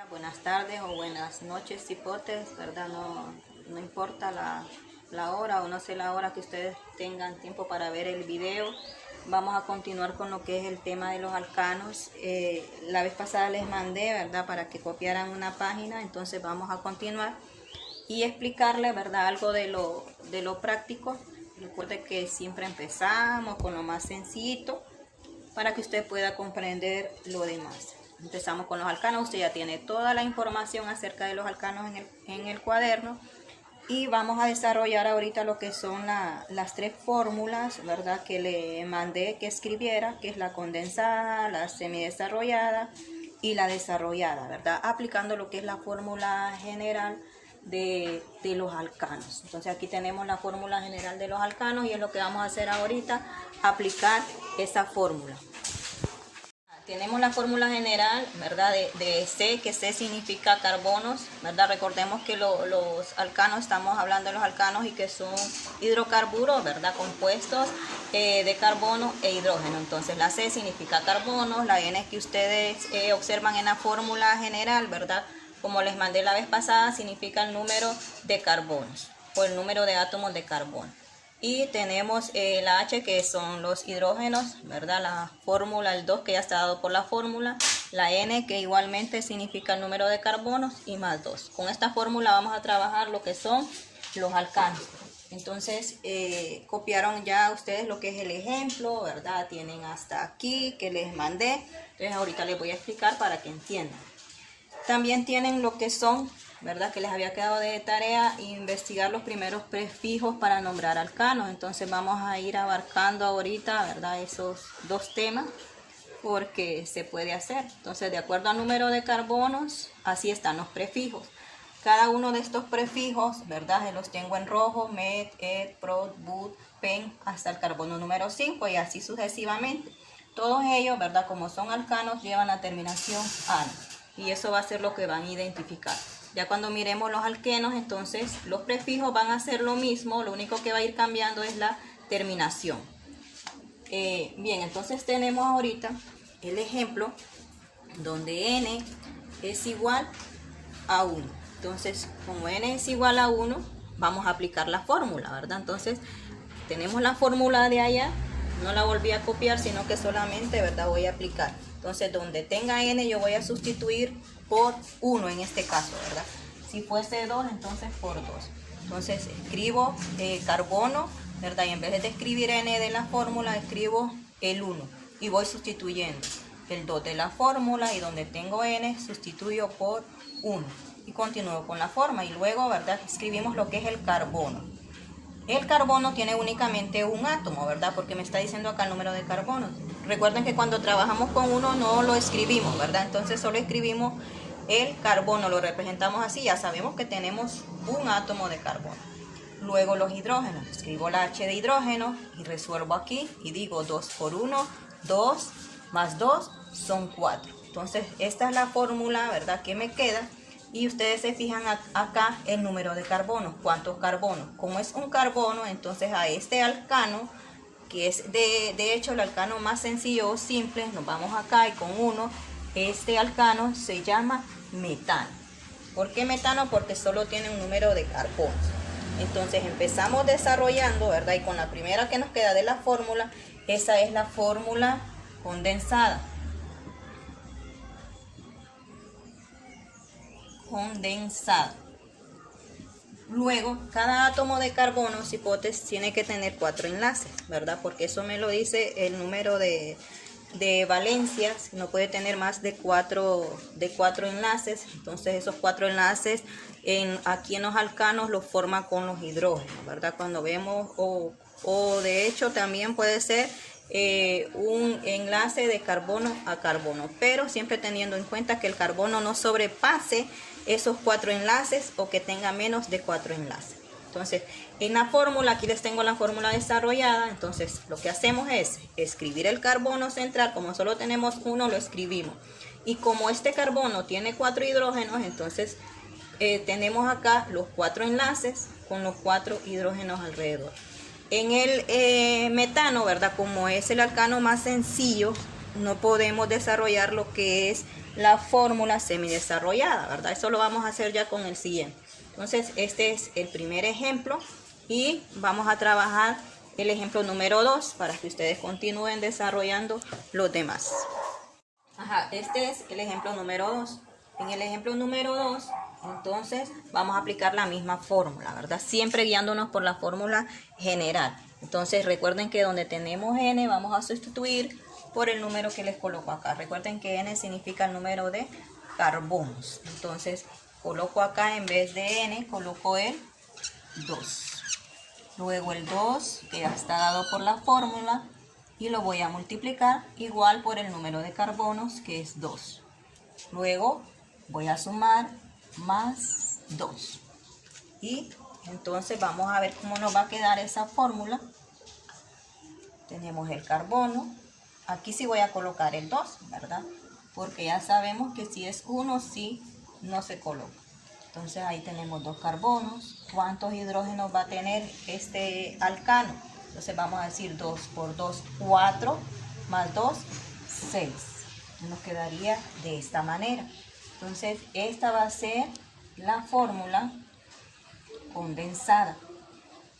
Buenas tardes o buenas noches, cipotes, ¿verdad? No importa la hora o no sé la hora que ustedes tengan tiempo para ver el video. Vamos a continuar con lo que es el tema de los alcanos. La vez pasada les mandé, ¿verdad?, para que copiaran una página. Entonces vamos a continuar y explicarles, ¿verdad?, algo de lo práctico. Recuerde que siempre empezamos con lo más sencillito para que usted pueda comprender lo demás. Empezamos con los alcanos. Usted ya tiene toda la información acerca de los alcanos en el cuaderno. Y vamos a desarrollar ahorita lo que son las tres fórmulas, ¿verdad?, que le mandé que escribiera, que es la condensada, la semidesarrollada y la desarrollada, ¿verdad?, aplicando lo que es la fórmula general de los alcanos. Entonces aquí tenemos la fórmula general de los alcanos y es lo que vamos a hacer ahorita, aplicar esa fórmula. Tenemos la fórmula general, ¿verdad?, de C, que C significa carbonos, ¿verdad? Recordemos que los alcanos, estamos hablando de los alcanos y que son hidrocarburos, ¿verdad?, compuestos de carbono e hidrógeno. Entonces la C significa carbonos, la N que ustedes observan en la fórmula general, ¿verdad?, como les mandé la vez pasada, significa el número de carbonos o el número de átomos de carbono. Y tenemos la H, que son los hidrógenos, ¿verdad? La fórmula, el 2, que ya está dado por la fórmula. La N, que igualmente significa el número de carbonos, y más 2. Con esta fórmula vamos a trabajar lo que son los alcanos. Entonces, copiaron ya ustedes lo que es el ejemplo, ¿verdad? Tienen hasta aquí que les mandé. Entonces, ahorita les voy a explicar para que entiendan. También tienen lo que son, ¿verdad?, que les había quedado de tarea investigar los primeros prefijos para nombrar alcanos. Entonces vamos a ir abarcando ahorita, ¿verdad?, esos dos temas porque se puede hacer. Entonces, de acuerdo al número de carbonos, así están los prefijos. Cada uno de estos prefijos, ¿verdad?, los tengo en rojo: met, et, prot, but, pen, hasta el carbono número 5 y así sucesivamente. Todos ellos, ¿verdad?, como son alcanos, llevan la terminación ano. Y eso va a ser lo que van a identificar. Ya cuando miremos los alquenos, entonces los prefijos van a ser lo mismo, lo único que va a ir cambiando es la terminación. Bien, entonces tenemos ahorita el ejemplo donde n es igual a 1. Entonces, como n es igual a 1, vamos a aplicar la fórmula, ¿verdad? Entonces, tenemos la fórmula de allá, no la volví a copiar, sino que solamente, ¿verdad?, voy a aplicar. Entonces, donde tenga n, yo voy a sustituir por 1 en este caso, ¿verdad? Si fuese 2, entonces por 2. Entonces, escribo carbono, ¿verdad? Y en vez de escribir n de la fórmula, escribo el 1. Y voy sustituyendo el 2 de la fórmula, y donde tengo n, sustituyo por 1. Y continúo con la forma. Y luego, ¿verdad?, escribimos lo que es el carbono. El carbono tiene únicamente un átomo, ¿verdad?, porque me está diciendo acá el número de carbonos. Recuerden que cuando trabajamos con uno no lo escribimos, ¿verdad? Entonces solo escribimos el carbono, lo representamos así, ya sabemos que tenemos un átomo de carbono. Luego los hidrógenos, escribo la H de hidrógeno y resuelvo aquí y digo 2 por 1, 2 más 2 son 4. Entonces esta es la fórmula, ¿verdad?, que me queda. Y ustedes se fijan acá el número de carbonos, cuántos carbonos. Como es un carbono, entonces a este alcano, que es de hecho el alcano más sencillo o simple, nos vamos acá y con 1, este alcano se llama metano. ¿Por qué metano? Porque solo tiene un número de carbonos. Entonces empezamos desarrollando, ¿verdad? Y con la primera que nos queda de la fórmula, esa es la fórmula condensada. Luego, cada átomo de carbono, cipotes, tiene que tener 4 enlaces, ¿verdad? Porque eso me lo dice el número de valencias. No puede tener más de 4 enlaces. Entonces esos 4 enlaces aquí en los alcanos los forma con los hidrógenos, ¿verdad? Cuando vemos, o de hecho también puede ser un enlace de carbono a carbono, pero siempre teniendo en cuenta que el carbono no sobrepase esos 4 enlaces o que tenga menos de 4 enlaces. Entonces, en la fórmula, aquí les tengo la fórmula desarrollada. Entonces, lo que hacemos es escribir el carbono central. Como solo tenemos uno, lo escribimos. Y como este carbono tiene 4 hidrógenos, entonces tenemos acá los 4 enlaces con los 4 hidrógenos alrededor. En el metano, ¿verdad?, como es el alcano más sencillo, no podemos desarrollar lo que es la fórmula semidesarrollada, ¿verdad? Eso lo vamos a hacer ya con el siguiente. Entonces, este es el primer ejemplo y vamos a trabajar el ejemplo número 2 para que ustedes continúen desarrollando los demás. Este es el ejemplo número 2. En el ejemplo número 2, entonces vamos a aplicar la misma fórmula, ¿verdad? Siempre guiándonos por la fórmula general. Entonces recuerden que donde tenemos n vamos a sustituir por el número que les coloco acá. Recuerden que n significa el número de carbonos. Entonces coloco acá en vez de n, coloco el 2. Luego el 2 que ya está dado por la fórmula y lo voy a multiplicar igual por el número de carbonos que es 2. Luego voy a sumar más 2. Y entonces vamos a ver cómo nos va a quedar esa fórmula. Tenemos el carbono. Aquí sí voy a colocar el 2, ¿verdad? Porque ya sabemos que si es 1, sí no se coloca. Entonces ahí tenemos 2 carbonos. ¿Cuántos hidrógenos va a tener este alcano? Entonces vamos a decir 2 por 2, 4, más 2, 6. Nos quedaría de esta manera. Entonces esta va a ser la fórmula condensada.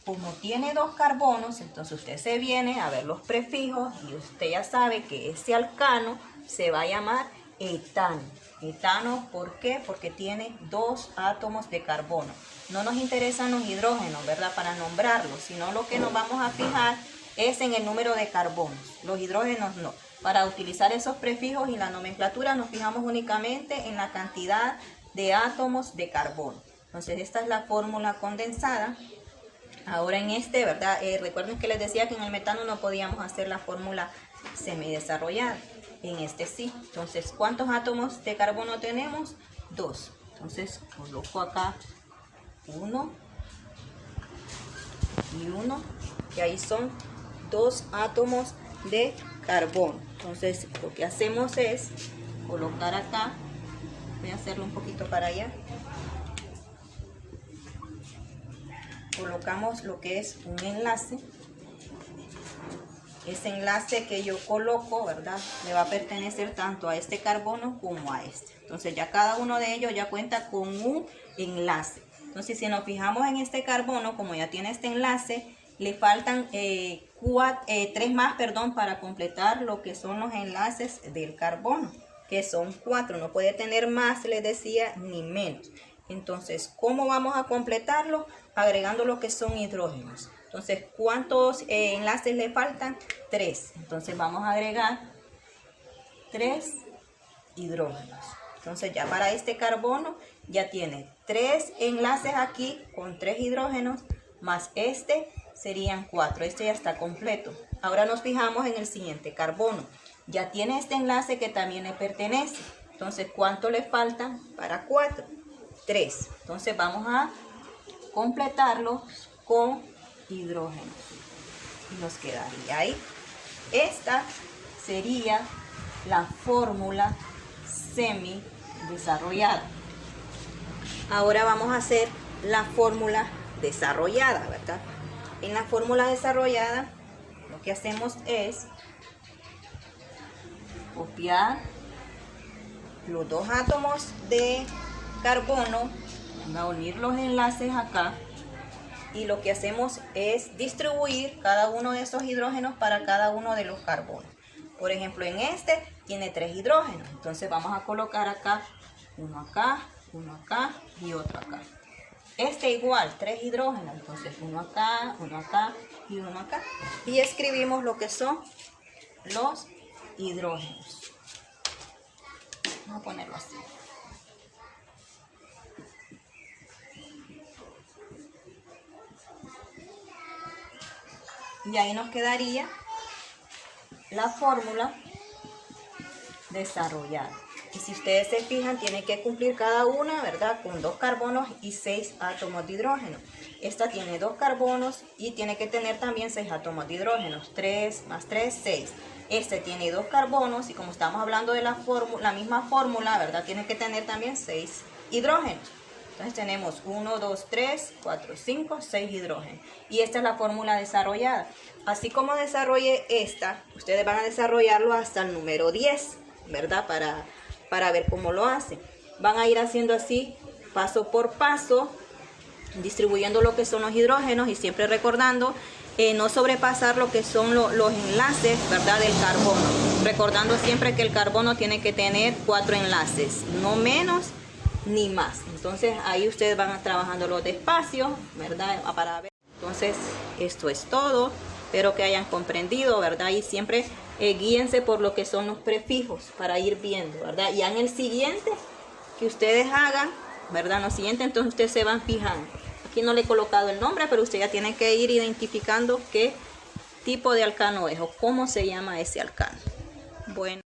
Como tiene 2 carbonos, entonces usted se viene a ver los prefijos y usted ya sabe que este alcano se va a llamar etano. Etano, ¿por qué? Porque tiene 2 átomos de carbono. No nos interesan los hidrógenos, ¿verdad? Para nombrarlos, sino lo que nos vamos a fijar es en el número de carbonos. Los hidrógenos no. Para utilizar esos prefijos y la nomenclatura nos fijamos únicamente en la cantidad de átomos de carbono. Entonces esta es la fórmula condensada. Ahora en este, ¿verdad? Recuerden que les decía que en el metano no podíamos hacer la fórmula semidesarrollada. En este sí. Entonces, ¿cuántos átomos de carbono tenemos? 2. Entonces, coloco acá 1 y 1. Y ahí son 2 átomos de carbono. Entonces, lo que hacemos es colocar acá. Voy a hacerlo un poquito para allá. Colocamos lo que es un enlace. Ese enlace que yo coloco, ¿verdad? Le va a pertenecer tanto a este carbono como a este. Entonces ya cada uno de ellos ya cuenta con un enlace. Entonces si nos fijamos en este carbono, como ya tiene este enlace, le faltan 3 más, para completar lo que son los enlaces del carbono, que son 4. No puede tener más, les decía, ni menos. Entonces, ¿cómo vamos a completarlo? Agregando lo que son hidrógenos. Entonces, ¿cuántos enlaces le faltan? 3. Entonces, vamos a agregar 3 hidrógenos. Entonces, ya para este carbono, ya tiene 3 enlaces aquí con 3 hidrógenos, más este serían 4. Este ya está completo. Ahora nos fijamos en el siguiente carbono. Ya tiene este enlace que también le pertenece. Entonces, ¿cuánto le faltan para 4? 3. Entonces, vamos a completarlo con hidrógeno y nos quedaría ahí. Esta sería la fórmula semidesarrollada. Ahora vamos a hacer la fórmula desarrollada, ¿verdad? En la fórmula desarrollada lo que hacemos es copiar los 2 átomos de carbono, a unir los enlaces acá. Y lo que hacemos es distribuir cada uno de esos hidrógenos para cada uno de los carbonos. Por ejemplo, en este tiene 3 hidrógenos. Entonces vamos a colocar acá, uno acá y otro acá. Este igual, 3 hidrógenos. Entonces uno acá y uno acá. Y escribimos lo que son los hidrógenos. Vamos a ponerlo así. Y ahí nos quedaría la fórmula desarrollada. Y si ustedes se fijan, tiene que cumplir cada una, ¿verdad? Con 2 carbonos y 6 átomos de hidrógeno. Esta tiene 2 carbonos y tiene que tener también 6 átomos de hidrógeno. 3 más 3, 6. Este tiene 2 carbonos y como estamos hablando de la misma fórmula, ¿verdad? Tiene que tener también 6 hidrógenos. Entonces tenemos 1, 2, 3, 4, 5, 6 hidrógenos. Y esta es la fórmula desarrollada. Así como desarrollé esta, ustedes van a desarrollarlo hasta el número 10, ¿verdad? Para ver cómo lo hacen. Van a ir haciendo así, paso por paso, distribuyendo lo que son los hidrógenos y siempre recordando no sobrepasar lo que son los enlaces, ¿verdad? Del carbono. Recordando siempre que el carbono tiene que tener 4 enlaces, no menos ni más. Entonces ahí ustedes van trabajándolo despacio, ¿verdad? Para ver. Entonces esto es todo. Espero que hayan comprendido, ¿verdad? Y siempre guíense por lo que son los prefijos para ir viendo, ¿verdad? Ya en el siguiente que ustedes hagan, ¿verdad? En lo siguiente entonces ustedes se van fijando. Aquí no le he colocado el nombre, pero usted ya tiene que ir identificando qué tipo de alcano es o cómo se llama ese alcano. Bueno.